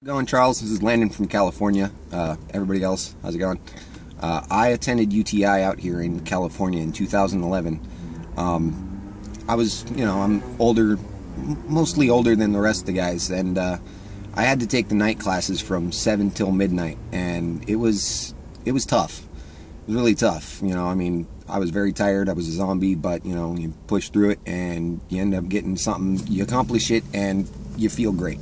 Going, Charles? This is Landon from California. Everybody else, how's it going? I attended UTI out here in California in 2011. I was, I'm older, mostly older than the rest of the guys, and I had to take the night classes from 7 till midnight, and it was tough. It was really tough. I was very tired. I was a zombie, but you push through it, and you end up getting something. You accomplish it, and you feel great.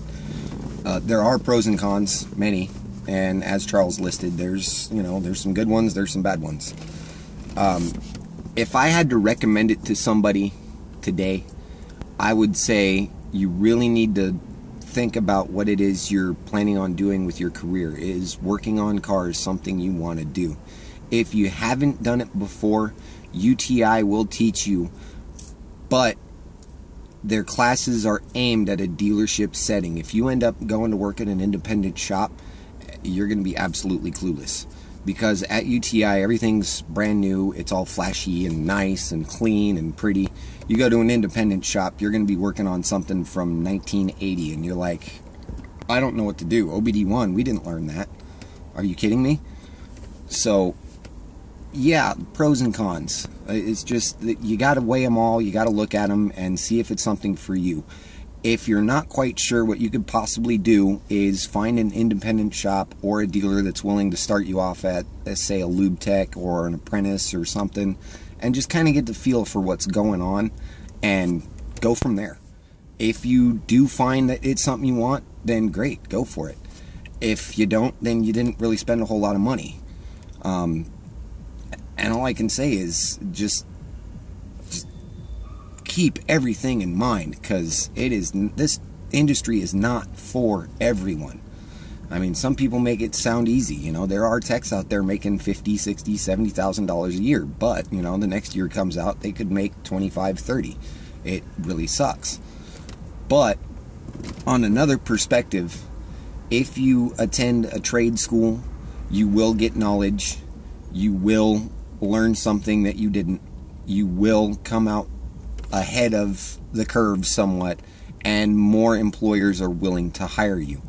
There are pros and cons, many, and as Charles listed, there's some good ones, there's some bad ones. If I had to recommend it to somebody today, I would say you really need to think about what it is you're planning on doing with your career. Is working on cars something you want to do? If you haven't done it before, UTI will teach you, but their classes are aimed at a dealership setting. If you end up going to work at an independent shop, you're going to be absolutely clueless. Because at UTI, everything's brand new. It's all flashy and nice and clean and pretty. You go to an independent shop, you're going to be working on something from 1980, and you're like, I don't know what to do. OBD1, we didn't learn that. Are you kidding me? So, yeah, pros and cons. It's just that you got to weigh them all. You got to look at them and see if it's something for you. If you're not quite sure, what you could possibly do is find an independent shop or a dealer that's willing to start you off at, let's say, a lube tech or an apprentice or something, and just kind of get the feel for what's going on and go from there. If you do find that it's something you want, then great, go for it. If you don't, then you didn't really spend a whole lot of money. And all I can say is just keep everything in mind, because this industry is not for everyone. I mean, some people make it sound easy. There are techs out there making $50,000, $60,000, $70,000 a year, but the next year comes out, they could make 25, 30. It really sucks. But on another perspective, if you attend a trade school, you will get knowledge. You will learn something that you didn't. You will come out ahead of the curve somewhat, and more employers are willing to hire you.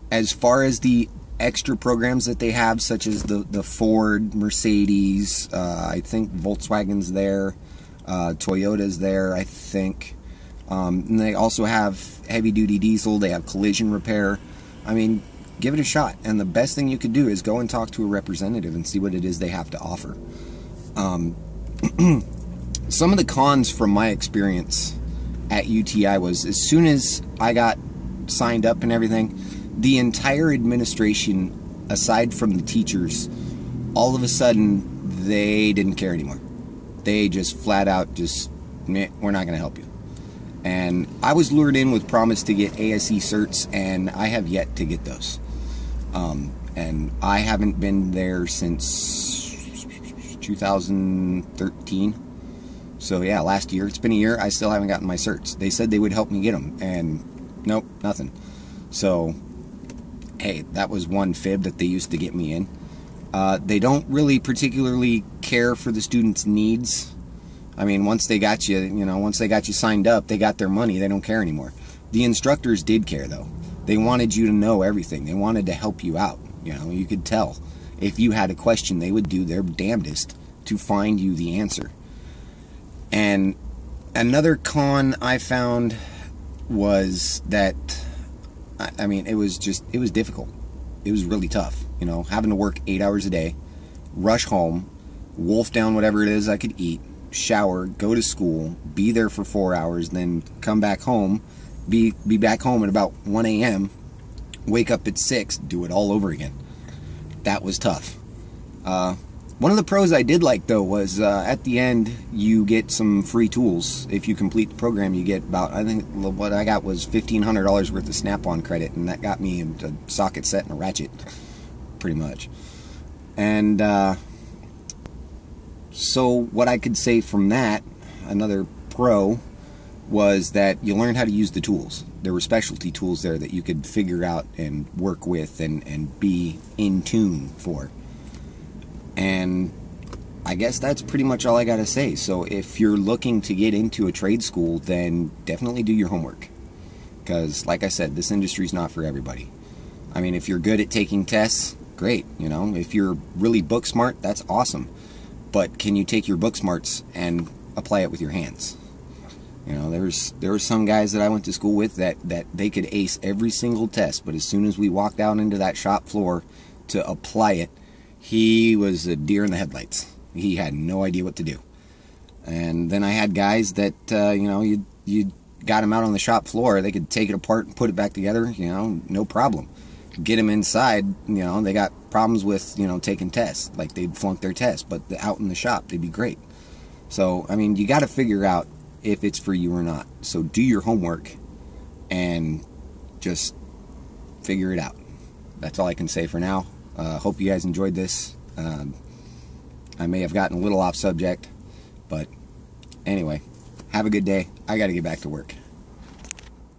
As far as the extra programs that they have, such as the Ford, Mercedes, I think Volkswagen's there, Toyota's there, I think. And they also have heavy-duty diesel. They have collision repair. I mean, give it a shot. And the best thing you could do is go and talk to a representative and see what it is they have to offer. Some of the cons from my experience at UTI was, as soon as I got signed up and everything, the entire administration, aside from the teachers, all of a sudden they didn't care anymore. They just flat out we're not going to help you. And I was lured in with promise to get ASE certs, and I have yet to get those. And I haven't been there since 2013. So yeah, last year. It's been a year. I still haven't gotten my certs. They said they would help me get them, and nope, nothing. So, hey, that was one fib that they used to get me in. They don't really particularly care for the students' needs. I mean, once they got you, once they got you signed up, they got their money. They don't care anymore. The instructors did care, though. They wanted you to know everything. They wanted to help you out. You could tell. If you had a question, they would do their damnedest to find you the answer. And another con I found was that, I mean, it was difficult. It was really tough, having to work 8 hours a day, rush home, wolf down whatever it is I could eat, shower, go to school, be there for 4 hours, then come back home, be back home at about 1 a.m., wake up at 6, do it all over again. That was tough. One of the pros I did like, though, was at the end you get some free tools. If you complete the program, you get about, I think what I got was $1,500 worth of Snap-on credit, and that got me a socket set and a ratchet, pretty much. And so what I could say from that, another pro, was that you learned how to use the tools. There were specialty tools there that you could figure out and work with and be in tune for. And I guess that's pretty much all I gotta say. So if you're looking to get into a trade school, then definitely do your homework. Because, like I said, this industry's not for everybody. I mean, if you're good at taking tests, great. You know, if you're really book smart, that's awesome. But can you take your book smarts and apply it with your hands? You know, there were some guys that I went to school with that they could ace every single test, but as soon as we walked out into that shop floor to apply it, he was a deer in the headlights. He had no idea what to do. And then I had guys that, you know, you got them out on the shop floor, they could take it apart and put it back together, you know, no problem. Get them inside, you know, they got problems with, you know, taking tests, like they'd flunk their test, but out in the shop, they'd be great. So, I mean, you got to figure out if it's for you or not. So do your homework and just figure it out. That's all I can say for now. Hope you guys enjoyed this. I may have gotten a little off subject, but anyway, have a good day. I got to get back to work.